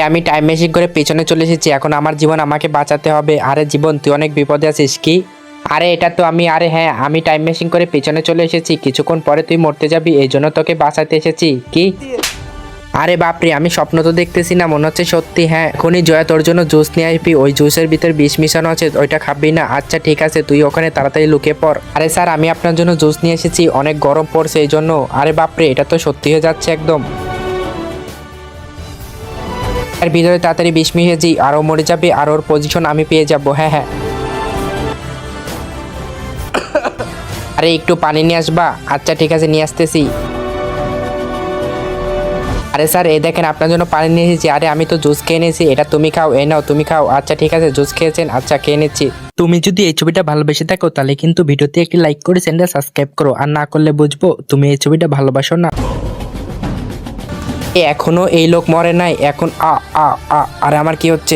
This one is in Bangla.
আমি টাইম মেশিন করে পেছনে চলে এসেছি, এখন আমার জীবন আমাকে বাঁচাতে হবে। আরে জীবন, তুই অনেক বিপদে আছিস কি? আরে এটা তো আমি, আরে হ্যাঁ, আমি টাইম মেশিন করে পেছনে চলে এসেছি, কিছুক্ষণ পরে তুই মরতে যাবি, এই জন্য তোকে বাঁচাতে এসেছি। কি? আরে বাপরে, আমি স্বপ্ন তো দেখতেছি না, মনে হচ্ছে সত্যি। হ্যাঁ, এখনই জয়া তোর জন্য জুস নিয়ে আসবি, ওই জুসের ভিতর বিষ মিশানো আছে, ওইটা খাবি না। আচ্ছা ঠিক আছে, তুই ওখানে তাড়াতাড়ি লুকিয়ে পড়। আরে স্যার, আমি আপনার জন্য জুস নিয়ে এসেছি, অনেক গরম পড়ছে এই জন্য। আরে বাপরে, এটা তো সত্যি হয়ে যাচ্ছে একদম। এর ভিতরে তাড়াতাড়ি বিষ মিশিয়েছি, আরও মরে যাবে, আর ওর পজিশন আমি পেয়ে যাব। হ্যাঁ হ্যাঁ। আরে একটু পানি নিয়ে আসবা? আচ্ছা ঠিক আছে, নিয়ে আসতেছি। আরে স্যার, এই দেখেন আপনার জন্য পানি নিয়ে এসেছি। আরে আমি তো জুস খেয়ে নিয়েছি, এটা তুমি খাও, এই নাও তুমি খাও। আচ্ছা ঠিক আছে, জুস খেয়েছেন, আচ্ছা খেয়ে নিচ্ছি। তুমি যদি এই ছবিটা ভালোবেসে থাকো তাহলে কিন্তু ভিডিওতে একটি লাইক করে চ্যানেলটা সাবস্ক্রাইব করো, আর না করলে বুঝবো তুমি এই ছবিটা ভালোবাসো না। এখনো এই লোক মরে নাই, এখন আ আ আ আরে আমার কি হচ্ছে?